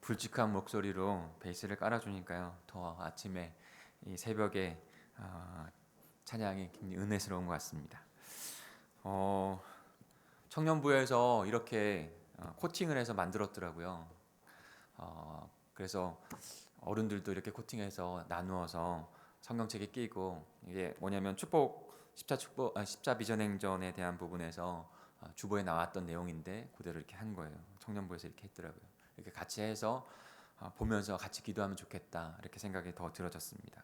굵직한 목소리로 베이스를 깔아주니까요, 더 아침에 이 새벽에 찬양이 굉장히 은혜스러운 것 같습니다. 청년부에서 이렇게 코팅을 해서 만들었더라고요. 그래서 어른들도 이렇게 코팅해서 나누어서 성경책에 끼고, 이게 뭐냐면 십자 비전 행전에 대한 부분에서 주보에 나왔던 내용인데 그대로 이렇게 한 거예요. 청년부에서 이렇게 했더라고요. 이렇게 같이 해서 보면서 같이 기도하면 좋겠다, 이렇게 생각이 더 들어졌습니다.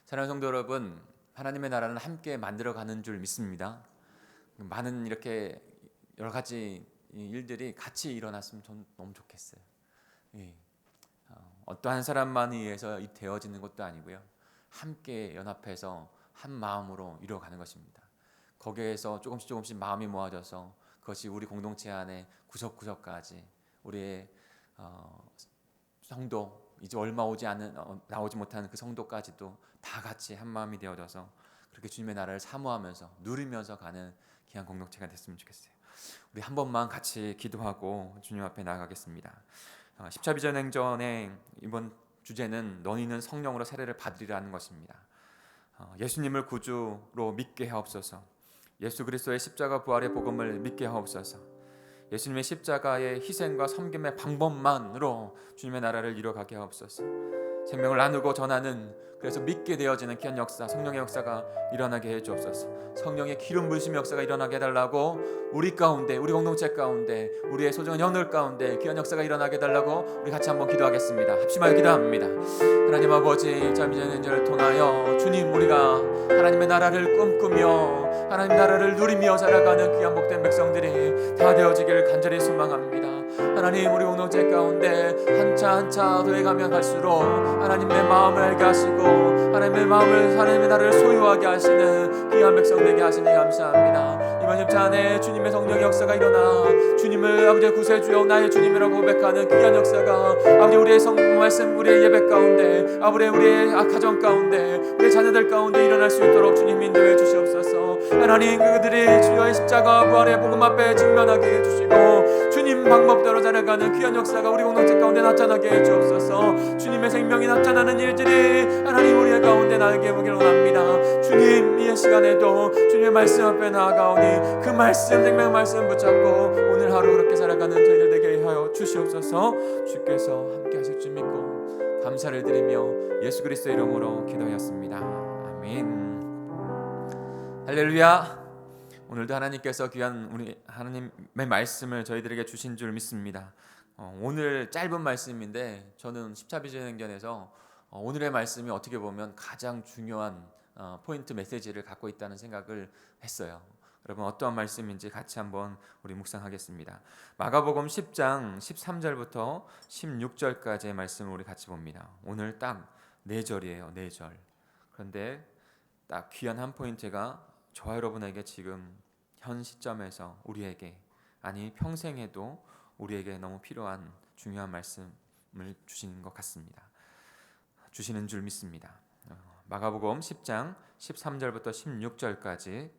사랑하는 성도 여러분, 하나님의 나라는 함께 만들어가는 줄 믿습니다. 많은 이렇게 여러 가지 일들이 같이 일어났으면 전 너무 좋겠어요. 어떠한 사람만 의해서 되어지는 것도 아니고요, 함께 연합해서 한 마음으로 이루어가는 것입니다. 거기에서 조금씩 마음이 모아져서 그것이 우리 공동체 안에 구석구석까지 우리의 성도, 이제 얼마 나오지 못하는 그 성도까지도 다 같이 한 마음이 되어져서 그렇게 주님의 나라를 사모하면서 누리면서 가는 귀한 공동체가 됐으면 좋겠어요. 우리 한 번만 같이 기도하고 주님 앞에 나아가겠습니다. 십자비전 행전의 이번 주제는 너희는 성령으로 세례를 받으리라는 것입니다. 예수님을 구주로 믿게 하옵소서. 예수 그리스도의 십자가 부활의 복음을 믿게 하옵소서. 예수님의 십자가의 희생과 섬김의 방법만으로 주님의 나라를 이뤄가게 하옵소서. 생명을 나누고 전하는, 그래서 믿게 되어지는 귀한 역사, 성령의 역사가 일어나게 해주옵소서. 성령의 기름 부으심의 역사가 일어나게 해달라고, 우리 가운데, 우리 공동체 가운데, 우리의 소중한 영들 가운데 귀한 역사가 일어나게 해달라고 우리 같이 한번 기도하겠습니다. 합심하여 기도합니다. 하나님 아버지, 자비전 행전을 통하여 주님, 우리가 하나님의 나라를 꿈꾸며 하나님 나라를 누리며 살아가는 귀한 복된 백성들이 다 되어지기를 간절히 소망합니다. 하나님, 우리 공동체 가운데 한차 더해가면 갈수록 하나님의 마음을 알게 하시고 하나님의 마음을, 하나님의 나라를 소유하게 하시는 귀한 백성 되게 하시니 감사합니다. 이번 협차 안에 주님의 성령의 역사가 일어나 주님을 아버지의 구세주여 나의 주님이라고 고백하는 귀한 역사가 아버지 우리의 성경 말씀, 우리의 예배 가운데, 아버지 우리의 가정 가운데, 우리의 자녀들 가운데 일어날 수 있도록 주님 인도해 주시옵소서. 하나님, 그들이 주여의 십자가 부활의 복음 앞에 직면하게 해주시고 주님 방법대로 살아가는 귀한 역사가 우리 공동체 가운데 나타나게 해주옵소서. 주님의 생명이 나타나는 일들이 하나님 우리의 가운데 나에게 보기를 원합니다. 주님, 이 시간에도 주님의 말씀 앞에 나아가오니 그 말씀, 생명 말씀 붙잡고 오늘 하루 그렇게 살아가는 저희들 되게 하여 주시옵소서. 주께서 함께 하실 줄 믿고 감사를 드리며 예수 그리스도의 이름으로 기도하였습니다. 아멘. 할렐루야. 오늘도 하나님께서 귀한 우리 하나님의 말씀을 저희들에게 주신 줄 믿습니다. 오늘 짧은 말씀인데 저는 십자비전 행전에서 오늘의 말씀이 어떻게 보면 가장 중요한 포인트 메시지를 갖고 있다는 생각을 했어요. 여러분, 어떠한 말씀인지 같이 한번 우리 묵상하겠습니다. 마가복음 10장 13절부터 16절까지의 말씀을 우리 같이 봅니다. 오늘 딱 4절이에요. 4절. 그런데 딱 귀한 한 포인트가 저와 여러분에게 지금 현 시점에서 우리에게, 아니 평생에도 우리에게 너무 필요한 중요한 말씀을 주시는 것 같습니다. 주시는 줄 믿습니다. 마가복음 10장 13절부터 16절까지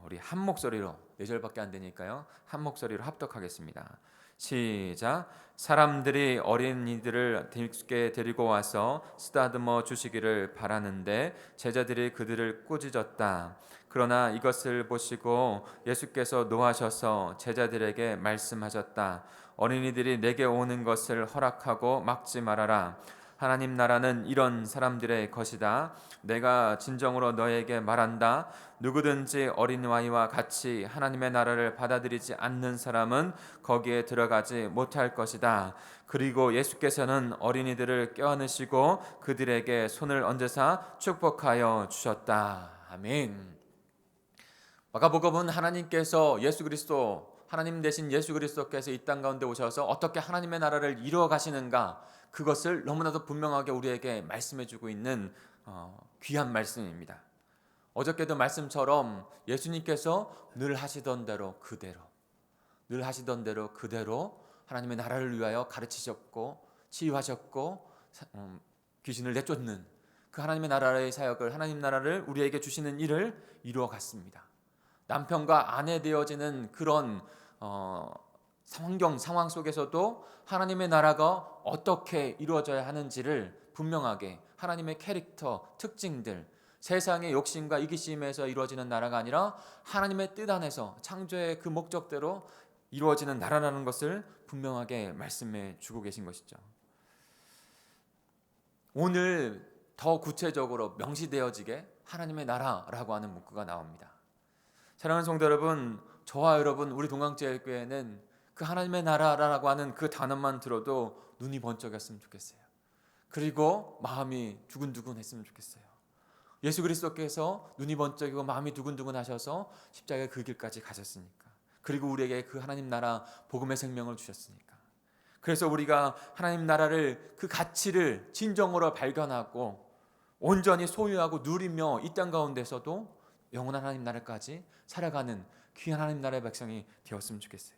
우리 한 목소리로, 4절밖에 안 되니까요, 한 목소리로 합독하겠습니다. 시작. 사람들이 어린이들을 함께 데리고 와서 쓰다듬어 주시기를 바라는데 제자들이 그들을 꾸짖었다. 그러나 이것을 보시고 예수께서 노하셔서 제자들에게 말씀하셨다. 어린이들이 내게 오는 것을 허락하고 막지 말아라. 하나님 나라는 이런 사람들의 것이다. 내가 진정으로 너에게 말한다. 누구든지 어린아이와 같이 하나님의 나라를 받아들이지 않는 사람은 거기에 들어가지 못할 것이다. 그리고 예수께서는 어린이들을 껴안으시고 그들에게 손을 얹으사 축복하여 주셨다. 아멘. 마가복음은 하나님께서 예수 그리스도, 하나님 대신 예수 그리스도께서 이 땅 가운데 오셔서 어떻게 하나님의 나라를 이루어 가시는가, 그것을 너무나도 분명하게 우리에게 말씀해주고 있는 귀한 말씀입니다. 어저께도 말씀처럼 예수님께서 늘 하시던 대로 그대로 하나님의 나라를 위하여 가르치셨고 치유하셨고 귀신을 내쫓는 그 하나님의 나라의 사역을, 하나님 나라를 우리에게 주시는 일을 이루어 갔습니다. 남편과 아내 되어지는 그런 상황 속에서도 하나님의 나라가 어떻게 이루어져야 하는지를 분명하게 하나님의 캐릭터, 특징들, 세상의 욕심과 이기심에서 이루어지는 나라가 아니라 하나님의 뜻 안에서 창조의 그 목적대로 이루어지는 나라라는 것을 분명하게 말씀해 주고 계신 것이죠. 오늘 더 구체적으로 명시되어지게 하나님의 나라라고 하는 문구가 나옵니다. 사랑하는 성도 여러분, 저와 여러분, 우리 동강제일교회는 그 하나님의 나라라고 하는 그 단어만 들어도 눈이 번쩍였으면 좋겠어요. 그리고 마음이 두근두근 했으면 좋겠어요. 예수 그리스도께서 눈이 번쩍이고 마음이 두근두근 하셔서 십자가의 그 길까지 가셨으니까. 그리고 우리에게 그 하나님 나라 복음의 생명을 주셨으니까. 그래서 우리가 하나님 나라를 그 가치를 진정으로 발견하고 온전히 소유하고 누리며 이 땅 가운데서도 영원한 하나님 나라까지 살아가는 귀한 하나님 나라의 백성이 되었으면 좋겠어요.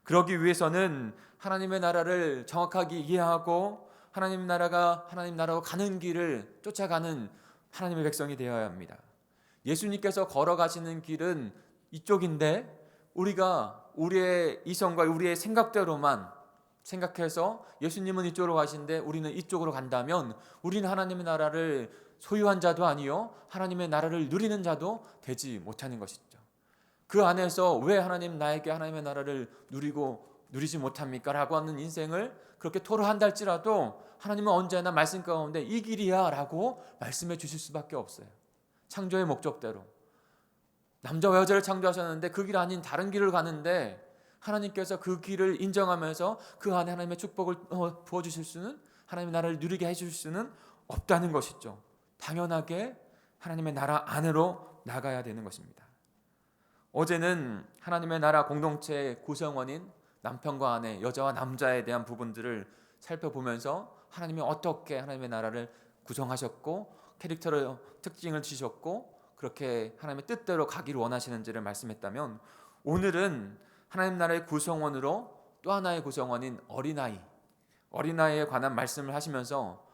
그러기 위해서는 하나님의 나라를 정확하게 이해하고 하나님 나라가 하나님 나라로 가는 길을 쫓아가는 하나님의 백성이 되어야 합니다. 예수님께서 걸어가시는 길은 이쪽인데 우리가 우리의 이성과 우리의 생각대로만 생각해서 예수님은 이쪽으로 가신데 우리는 이쪽으로 간다면 우리는 하나님의 나라를 소유한 자도 아니요 하나님의 나라를 누리는 자도 되지 못하는 것이죠. 그 안에서 왜 하나님 나에게 하나님의 나라를 누리지 못합니까? 라고 하는 인생을 그렇게 토로한다 할지라도 하나님은 언제나 말씀 가운데 이 길이야 라고 말씀해 주실 수밖에 없어요. 창조의 목적대로 남자와 여자를 창조하셨는데 그 길 아닌 다른 길을 가는데 하나님께서 그 길을 인정하면서 그 안에 하나님의 축복을 부어주실 수는 하나님의 나라를 누리게 해주실 수는 없다는 것이죠. 당연하게 하나님의 나라 안으로 나가야 되는 것입니다. 어제는 하나님의 나라 공동체의 구성원인 남편과 아내, 여자와 남자에 대한 부분들을 살펴보면서 하나님이 어떻게 하나님의 나라를 구성하셨고 캐릭터를 특징을 주셨고 그렇게 하나님의 뜻대로 가기를 원하시는지를 말씀했다면 오늘은 하나님 나라의 구성원으로 또 하나의 구성원인 어린아이에 관한 말씀을 하시면서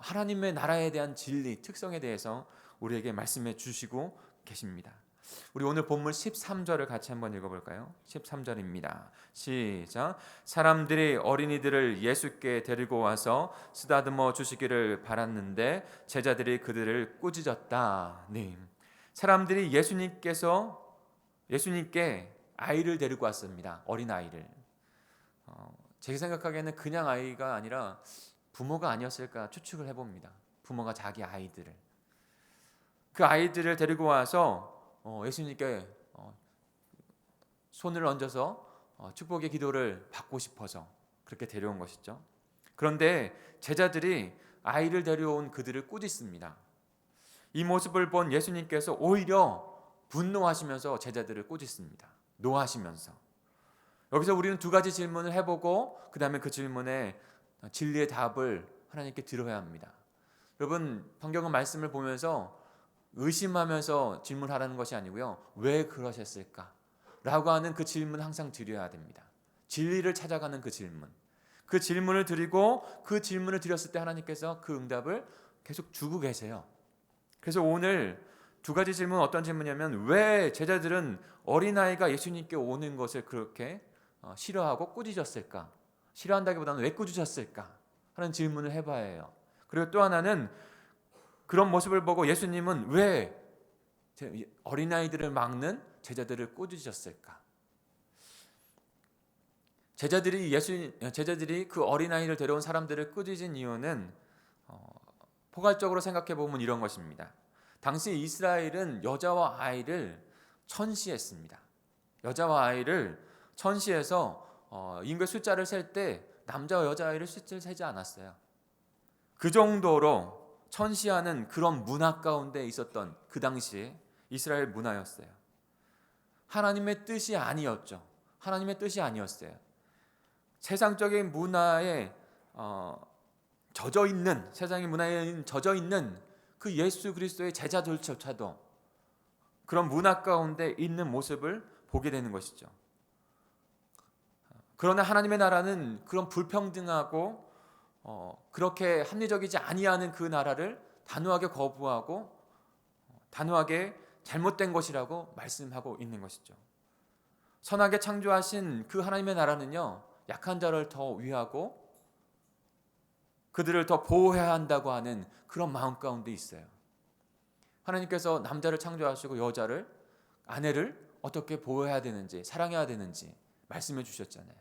하나님의 나라에 대한 진리, 특성에 대해서 우리에게 말씀해 주시고 계십니다. 우리 오늘 본문 13절을 같이 한번 읽어볼까요? 13절입니다. 시작. 사람들이 어린이들을 예수께 데리고 와서 쓰다듬어 주시기를 바랐는데 제자들이 그들을 꾸짖었다. 네. 사람들이 예수님께 아이를 데리고 왔습니다. 어린아이를. 제 생각하기에는 그냥 아이가 아니라 부모가 아니었을까 추측을 해봅니다. 부모가 자기 아이들을. 그 아이들을 데리고 와서 예수님께 손을 얹어서 축복의 기도를 받고 싶어서 그렇게 데려온 것이죠. 그런데 제자들이 아이를 데려온 그들을 꾸짖습니다. 이 모습을 본 예수님께서 오히려 분노하시면서 제자들을 꾸짖습니다. 노하시면서. 여기서 우리는 두 가지 질문을 해보고 그 다음에 그 질문에 진리의 답을 하나님께 드려야 합니다. 여러분 성경 말씀을 보면서 의심하면서 질문하라는 것이 아니고요. 왜 그러셨을까? 라고 하는 그 질문 항상 드려야 됩니다. 진리를 찾아가는 그 질문. 그 질문을 드리고 그 질문을 드렸을 때 하나님께서 그 응답을 계속 주고 계세요. 그래서 오늘 두 가지 질문 어떤 질문이냐면 왜 제자들은 어린아이가 예수님께 오는 것을 그렇게 싫어하고 꾸짖었을까? 싫어한다기보다는 왜 꾸짖었을까? 하는 질문을 해봐야 해요. 그리고 또 하나는 그런 모습을 보고 예수님은 왜 어린아이들을 막는 제자들을 꾸짖으셨을까? 제자들이 그 어린아이를 데려온 사람들을 꾸짖은 이유는 포괄적으로 생각해 보면 이런 것입니다. 당시 이스라엘은 여자와 아이를 천시했습니다. 여자와 아이를 천시해서 인구의 숫자를 셀 때 남자와 여자아이를 숫자를 세지 않았어요. 그 정도로 천시하는 그런 문화 가운데 있었던 그 당시 이스라엘 문화였어요. 하나님의 뜻이 아니었죠. 하나님의 뜻이 아니었어요. 세상적인 문화에 세상의 문화에 젖어 있는 그 예수 그리스도의 제자들조차도 그런 문화 가운데 있는 모습을 보게 되는 것이죠. 그러나 하나님의 나라는 그런 불평등하고 그렇게 합리적이지 아니하는 그 나라를 단호하게 거부하고 단호하게 잘못된 것이라고 말씀하고 있는 것이죠. 선하게 창조하신 그 하나님의 나라는요, 약한 자를 더 위하고 그들을 더 보호해야 한다고 하는 그런 마음 가운데 있어요. 하나님께서 남자를 창조하시고 여자를, 아내를 어떻게 보호해야 되는지, 사랑해야 되는지 말씀해 주셨잖아요.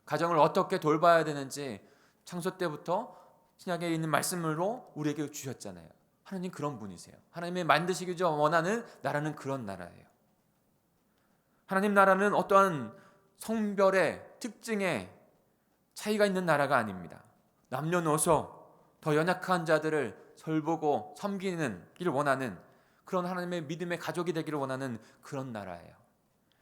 가정을 어떻게 돌봐야 되는지 창조 때부터 신약에 있는 말씀으로 우리에게 주셨잖아요. 하나님 그런 분이세요. 하나님의 만드시기 원하는 나라는 그런 나라예요. 하나님 나라는 어떠한 성별의 특징에 차이가 있는 나라가 아닙니다. 남녀노소 더 연약한 자들을 돌보고 섬기기를 원하는 그런 하나님의 믿음의 가족이 되기를 원하는 그런 나라예요.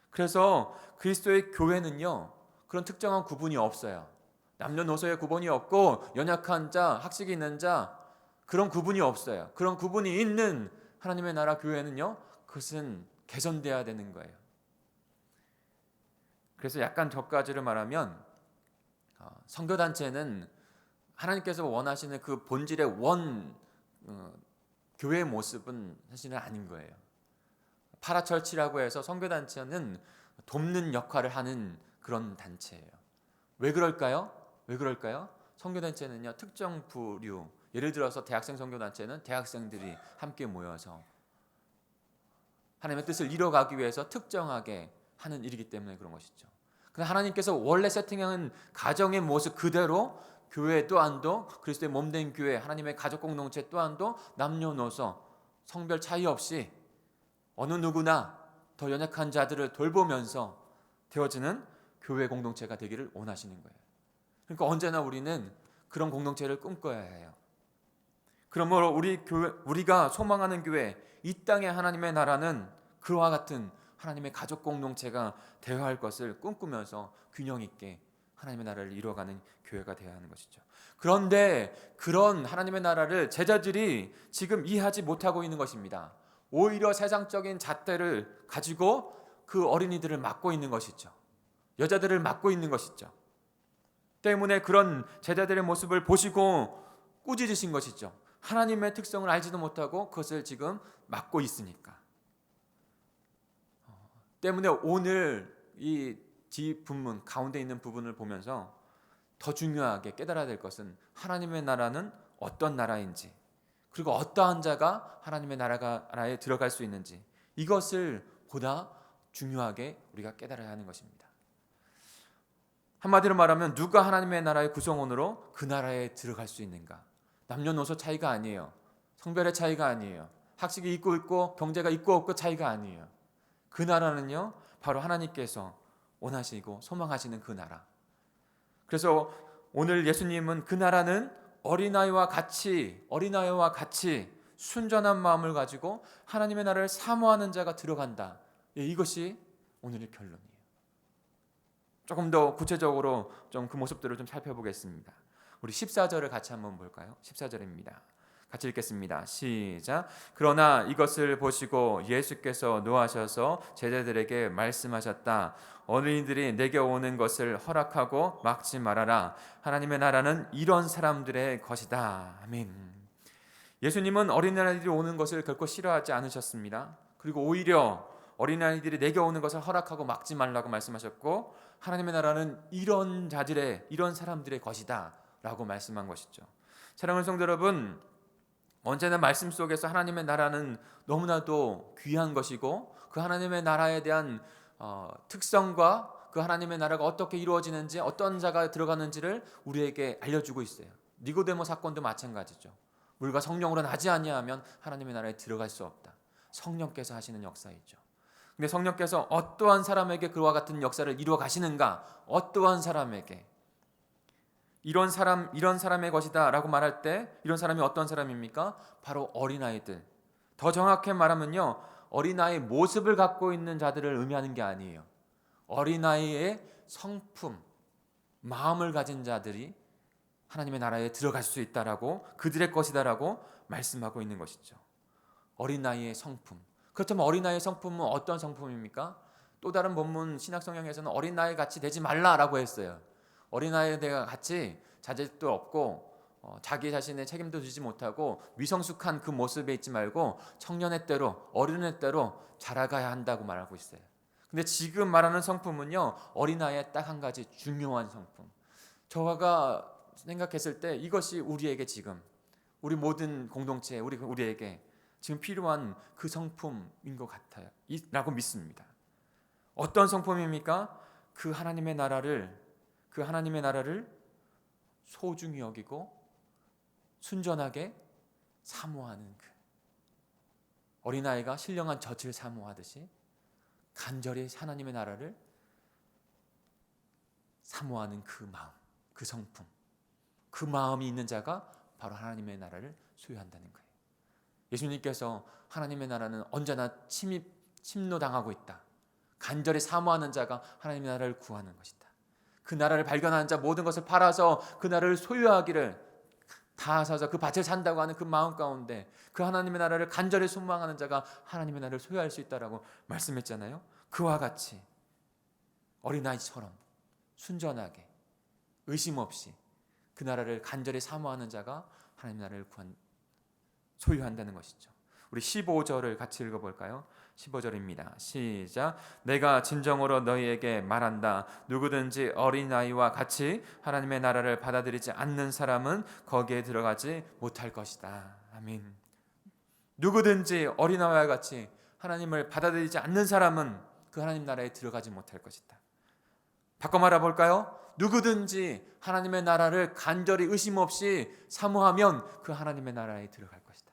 그래서 그리스도의 교회는요, 그런 특정한 구분이 없어요. 남녀노소의 구분이 없고 연약한 자, 학식이 있는 자 그런 구분이 없어요. 그런 구분이 있는 하나님의 나라 교회는요, 그것은 개선돼야 되는 거예요. 그래서 약간 격가지를 말하면 선교단체는 하나님께서 원하시는 그 본질의 교회의 모습은 사실은 아닌 거예요. 파라철치라고 해서 선교단체는 돕는 역할을 하는 그런 단체예요. 왜 그럴까요? 선교단체는요, 특정 부류, 예를 들어서 대학생 선교단체는 대학생들이 함께 모여서 하나님의 뜻을 이뤄가기 위해서 특정하게 하는 일이기 때문에 그런 것이죠. 그러나 하나님께서 원래 세팅한 가정의 모습 그대로 교회 또한도, 그리스도의 몸된 교회, 하나님의 가족 공동체 또한도 남녀노소 성별 차이 없이 어느 누구나 더 연약한 자들을 돌보면서 되어지는 교회 공동체가 되기를 원하시는 거예요. 그러니까 언제나 우리는 그런 공동체를 꿈꿔야 해요. 그러므로 우리가 소망하는 교회, 이 땅의 하나님의 나라는 그와 같은 하나님의 가족 공동체가 되어야 할 것을 꿈꾸면서 균형 있게 하나님의 나라를 이루어가는 교회가 되어야 하는 것이죠. 그런데 그런 하나님의 나라를 제자들이 지금 이해하지 못하고 있는 것입니다. 오히려 세상적인 잣대를 가지고 그 어린이들을 막고 있는 것이죠. 여자들을 막고 있는 것이죠. 때문에 그런 제자들의 모습을 보시고 꾸짖으신 것이죠. 하나님의 특성을 알지도 못하고 그것을 지금 막고 있으니까. 때문에 오늘 이 뒷부분 가운데 있는 부분을 보면서 더 중요하게 깨달아야 될 것은 하나님의 나라는 어떤 나라인지, 그리고 어떠한 자가 하나님의 나라에 들어갈 수 있는지, 이것을 보다 중요하게 우리가 깨달아야 하는 것입니다. 한마디로 말하면 누가 하나님의 나라의 구성원으로 그 나라에 들어갈 수 있는가? 남녀노소 차이가 아니에요. 성별의 차이가 아니에요. 학식이 있고 경제가 있고 없고 차이가 아니에요. 그 나라는요, 바로 하나님께서 원하시고 소망하시는 그 나라. 그래서 오늘 예수님은 그 나라는 어린아이와 같이 순전한 마음을 가지고 하나님의 나라를 사모하는 자가 들어간다. 이것이 오늘의 결론이에요. 조금 더 구체적으로 좀 그 모습들을 좀 살펴보겠습니다. 우리 14절을 같이 한번 볼까요? 14절입니다. 같이 읽겠습니다. 시작. 그러나 이것을 보시고 예수께서 노하셔서 제자들에게 말씀하셨다. 어린이들이 내게 오는 것을 허락하고 막지 말아라. 하나님의 나라는 이런 사람들의 것이다. 아멘. 예수님은 어린아이들이 오는 것을 결코 싫어하지 않으셨습니다. 그리고 오히려 어린아이들이 내게 오는 것을 허락하고 막지 말라고 말씀하셨고, 하나님의 나라는 이런 사람들의 것이다 라고 말씀한 것이죠. 사랑하는 성도 여러분, 언제나 말씀 속에서 하나님의 나라는 너무나도 귀한 것이고, 그 하나님의 나라에 대한 특성과 그 하나님의 나라가 어떻게 이루어지는지, 어떤 자가 들어가는지를 우리에게 알려주고 있어요. 니고데모 사건도 마찬가지죠. 물과 성령으로 나지 아니하면 하나님의 나라에 들어갈 수 없다. 성령께서 하시는 역사이죠. 근데 성령께서 어떠한 사람에게 그와 같은 역사를 이루어 가시는가? 어떠한 사람에게? 이런 사람의 것이다 라고 말할 때 이런 사람이 어떤 사람입니까? 바로 어린아이들. 더 정확히 말하면요, 어린아이의 모습을 갖고 있는 자들을 의미하는 게 아니에요. 어린아이의 성품, 마음을 가진 자들이 하나님의 나라에 들어갈 수 있다라고, 그들의 것이다라고 말씀하고 있는 것이죠. 어린아이의 성품. 그렇다면 어린아이의 성품은 어떤 성품입니까? 또 다른 본문 신약성경에서는 어린아이 같이 되지 말라라고 했어요. 어린아이에 같이 자제도 없고 자기 자신의 책임도 지지 못하고 미성숙한 그 모습에 있지 말고 청년의 때로, 어른의 때로 자라가야 한다고 말하고 있어요. 근데 지금 말하는 성품은요, 어린아이의 딱 한 가지 중요한 성품. 저가 생각했을 때 이것이 우리에게 지금, 우리 모든 공동체, 우리에게 지금 필요한 그 성품인 것 같아요. 라고 믿습니다. 어떤 성품입니까? 그 하나님의 나라를 소중히 여기고 순전하게 사모하는 그 어린아이가 신령한 젖을 사모하듯이 간절히 하나님의 나라를 사모하는 그 마음, 그 성품, 그 마음이 있는 자가 바로 하나님의 나라를 소유한다는 거예요. 예수님께서 하나님의 나라는 언제나 침노당하고 있다. 간절히 사모하는 자가 하나님의 나라를 구하는 것이다. 그 나라를 발견하는 자 모든 것을 팔아서 그 나라를 소유하기를 다 사서 그 밭을 산다고 하는 그 마음 가운데 그 하나님의 나라를 간절히 소망하는 자가 하나님의 나라를 소유할 수 있다라고 말씀했잖아요. 그와 같이 어린아이처럼 순전하게 의심 없이 그 나라를 간절히 사모하는 자가 하나님의 나라를 소유한다는 것이죠. 우리 15절을 같이 읽어볼까요? 15절입니다. 시작. 내가 진정으로 너희에게 말한다. 누구든지 어린아이와 같이 하나님의 나라를 받아들이지 않는 사람은 거기에 들어가지 못할 것이다. 아멘. 누구든지 어린아이와 같이 하나님을 받아들이지 않는 사람은 그 하나님 나라에 들어가지 못할 것이다. 바꿔 말해볼까요? 누구든지 하나님의 나라를 간절히 의심 없이 사모하면 그 하나님의 나라에 들어갈 것이다.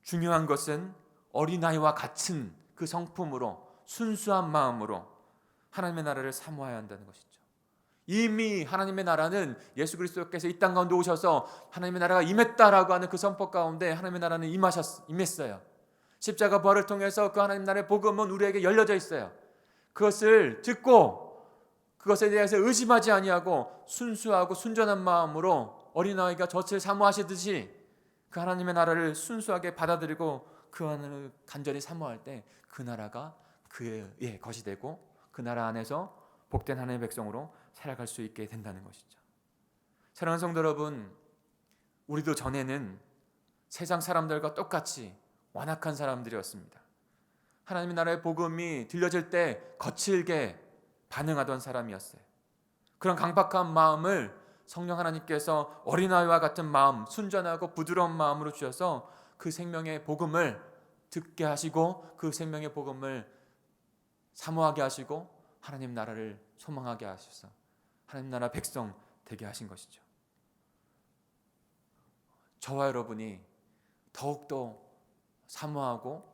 중요한 것은 어린아이와 같은 그 성품으로 순수한 마음으로 하나님의 나라를 사모해야 한다는 것이죠. 이미 하나님의 나라는 예수 그리스도께서 이 땅 가운데 오셔서 하나님의 나라가 임했다라고 하는 그 선포 가운데 하나님의 나라는 임했어요. 십자가 부활을 통해서 그 하나님 나라의 복음은 우리에게 열려져 있어요. 그것을 듣고 그것에 대해서 의심하지 아니하고 순수하고 순전한 마음으로 어린아이가 젖을 사모하시듯이 그 하나님의 나라를 순수하게 받아들이고 그 하나님을 간절히 사모할 때 그 나라가 그의 것이 되고 그 나라 안에서 복된 하나님의 백성으로 살아갈 수 있게 된다는 것이죠. 사랑하는 성도 여러분, 우리도 전에는 세상 사람들과 똑같이 완악한 사람들이었습니다. 하나님의 나라의 복음이 들려질 때 거칠게 반응하던 사람이었어요. 그런 강박한 마음을 성령 하나님께서 어린아이와 같은 마음, 순전하고 부드러운 마음으로 주셔서 그 생명의 복음을 듣게 하시고 그 생명의 복음을 사모하게 하시고 하나님 나라를 소망하게 하셔서 하나님 나라 백성 되게 하신 것이죠. 저와 여러분이 더욱더 사모하고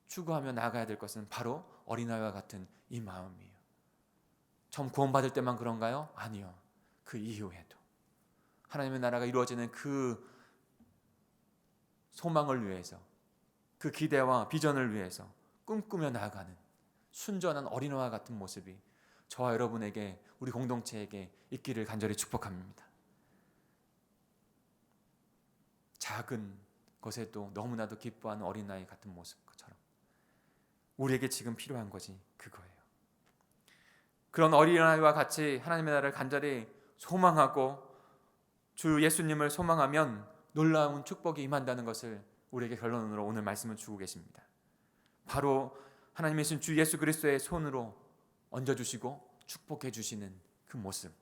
추구하며 나아가야 될 것은 바로 어린아이와 같은 이 마음이에요. 처음 구원받을 때만 그런가요? 아니요. 그 이후에도 하나님의 나라가 이루어지는 그 소망을 위해서, 그 기대와 비전을 위해서 꿈꾸며 나아가는 순전한 어린아이와 같은 모습이 저와 여러분에게, 우리 공동체에게 있기를 간절히 축복합니다. 작은 것에도 너무나도 기뻐하는 어린아이 같은 모습처럼 우리에게 지금 필요한 것이 그거예요. 그런 어린아이와 같이 하나님의 나라를 간절히 소망하고 주 예수님을 소망하면 놀라운 축복이 임한다는 것을 우리에게 결론으로 오늘 말씀을 주고 계십니다. 바로 하나님이신 주 예수 그리스도의 손으로 얹어주시고 축복해 주시는 그 모습.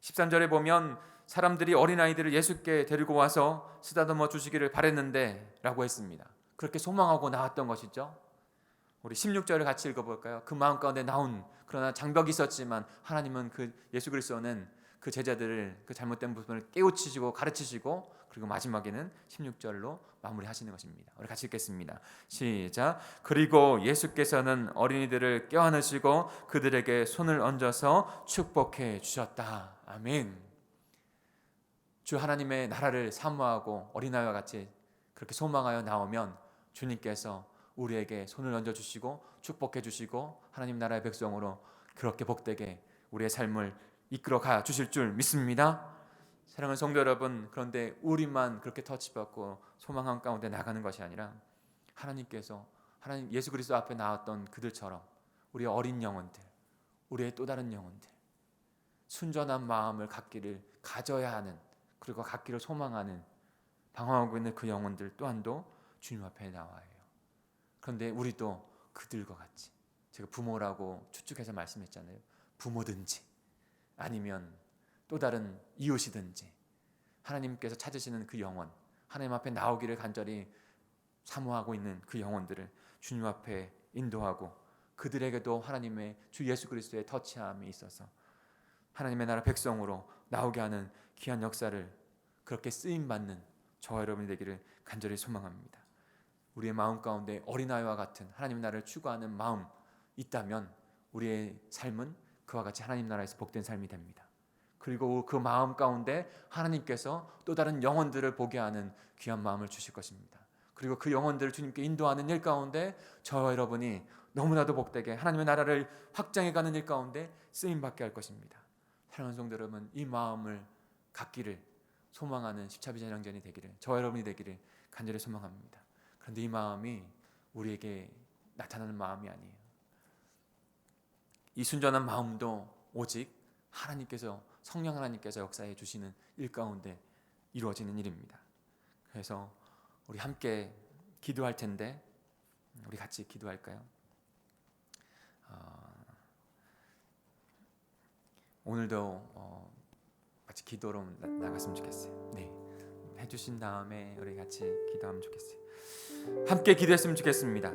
13절에 보면 사람들이 어린아이들을 예수께 데리고 와서 쓰다듬어 주시기를 바랬는데 라고 했습니다. 그렇게 소망하고 나왔던 것이죠. 우리 16절을 같이 읽어볼까요? 그 마음 가운데 나온, 그러나 장벽이 있었지만 하나님은 그 예수 그리스도는 그 제자들을 그 잘못된 부분을 깨우치시고 가르치시고 그리고 마지막에는 16절로 마무리하시는 것입니다. 우리 같이 읽겠습니다. 시작. 그리고 예수께서는 어린이들을 껴안으시고 그들에게 손을 얹어서 축복해 주셨다. 아멘. 주 하나님의 나라를 사모하고 어린아이와 같이 그렇게 소망하여 나오면 주님께서 우리에게 손을 얹어주시고 축복해 주시고 하나님 나라의 백성으로 그렇게 복되게 우리의 삶을 이끌어가 주실 줄 믿습니다. 사랑하는 성도 여러분, 그런데 우리만 그렇게 터치받고 소망한 가운데 나가는 것이 아니라 하나님께서 하나님 예수 그리스도 앞에 나왔던 그들처럼 우리의 어린 영혼들, 우리의 또 다른 영혼들, 순전한 마음을 가져야 하는, 그리고 갖기를 소망하는 방황하고 있는 그 영혼들 또한도 주님 앞에 나와요. 그런데 우리도 그들과 같이, 제가 부모라고 추측해서 말씀했잖아요. 부모든지 아니면 또 다른 이웃이든지 하나님께서 찾으시는 그 영혼, 하나님 앞에 나오기를 간절히 사모하고 있는 그 영혼들을 주님 앞에 인도하고 그들에게도 하나님의 주 예수 그리스도의 터치함이 있어서 하나님의 나라 백성으로 나오게 하는 귀한 역사를 그렇게 쓰임받는 저와 여러분이 되기를 간절히 소망합니다. 우리의 마음 가운데 어린아이와 같은 하나님 나라를 추구하는 마음 있다면 우리의 삶은 그와 같이 하나님 나라에서 복된 삶이 됩니다. 그리고 그 마음 가운데 하나님께서 또 다른 영혼들을 보게 하는 귀한 마음을 주실 것입니다. 그리고 그 영혼들을 주님께 인도하는 일 가운데 저와 여러분이 너무나도 복되게 하나님의 나라를 확장해가는 일 가운데 쓰임받게 할 것입니다. 사랑하는 성도 여러분, 이 마음을 갖기를 소망하는 십자비 전향전이 되기를, 저와 여러분이 되기를 간절히 소망합니다. 그런데 이 마음이 우리에게 나타나는 마음이 아니에요. 이 순전한 마음도 오직 하나님께서, 성령 하나님께서 역사해 주시는 일 가운데 이루어지는 일입니다. 그래서 우리 함께 기도할 텐데 우리 같이 기도할까요? 오늘도 같이 기도로 나갔으면 좋겠어요. 네, 해주신 다음에 우리 같이 기도하면 좋겠어요. 함께 기도했으면 좋겠습니다.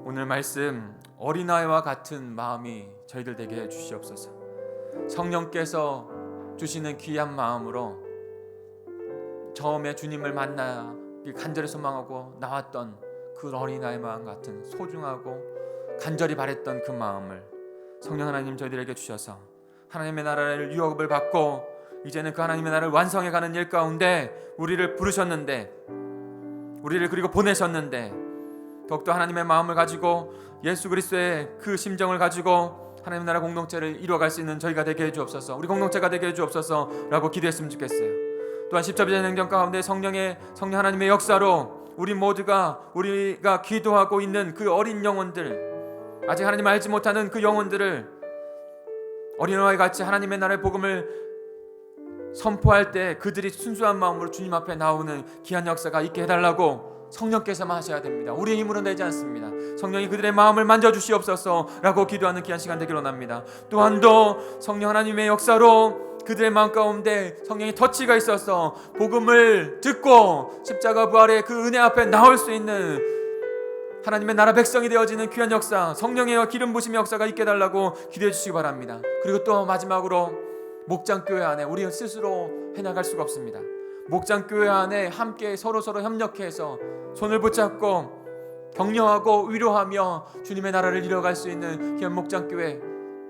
오늘 말씀 어린아이와 같은 마음이 저희들 되게 해주시옵소서. 성령께서 주시는 귀한 마음으로 처음에 주님을 만나 간절히 소망하고 나왔던 그 어린아이 마음 같은 소중하고 간절히 바랬던 그 마음을 성령 하나님 저희들에게 주셔서 하나님의 나라를 유업을 받고 이제는 그 하나님의 나라를 완성해가는 일 가운데 우리를 부르셨는데, 우리를 그리고 보내셨는데, 더욱더 하나님의 마음을 가지고 예수 그리스도의 그 심정을 가지고 하나님의 나라 공동체를 이루어갈 수 있는 저희가 되게 해주옵소서. 우리 공동체가 되게 해주옵소서 라고 기도했으면 좋겠어요. 또한 십자가의 행정 가운데 성령 하나님의 역사로 우리가 기도하고 있는 그 어린 영혼들, 아직 하나님 알지 못하는 그 영혼들을 어린아이 같이 하나님의 나라의 복음을 선포할 때 그들이 순수한 마음으로 주님 앞에 나오는 귀한 역사가 있게 해달라고 성령께서만 하셔야 됩니다. 우리의 힘으로 되지 않습니다. 성령이 그들의 마음을 만져주시옵소서 라고 기도하는 귀한 시간 되기를 원합니다. 또한도 성령 하나님의 역사로 그들의 마음 가운데 성령의 터치가 있어서 복음을 듣고 십자가 부활의 그 은혜 앞에 나올 수 있는 하나님의 나라 백성이 되어지는 귀한 역사, 성령의 기름 부심의 역사가 있게 해달라고 기도해 주시기 바랍니다. 그리고 또 마지막으로 목장교회 안에 우리 스스로 해나갈 수가 없습니다. 목장교회 안에 함께 서로 협력해서 손을 붙잡고 격려하고 위로하며 주님의 나라를 이뤄갈 수 있는 귀한 목장교회,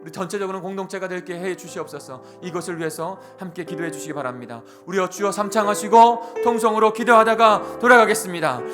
우리 전체적으로 공동체가 되게 해 주시옵소서. 이것을 위해서 함께 기도해 주시기 바랍니다. 우리여 주여 삼창하시고 통성으로 기도하다가 돌아가겠습니다.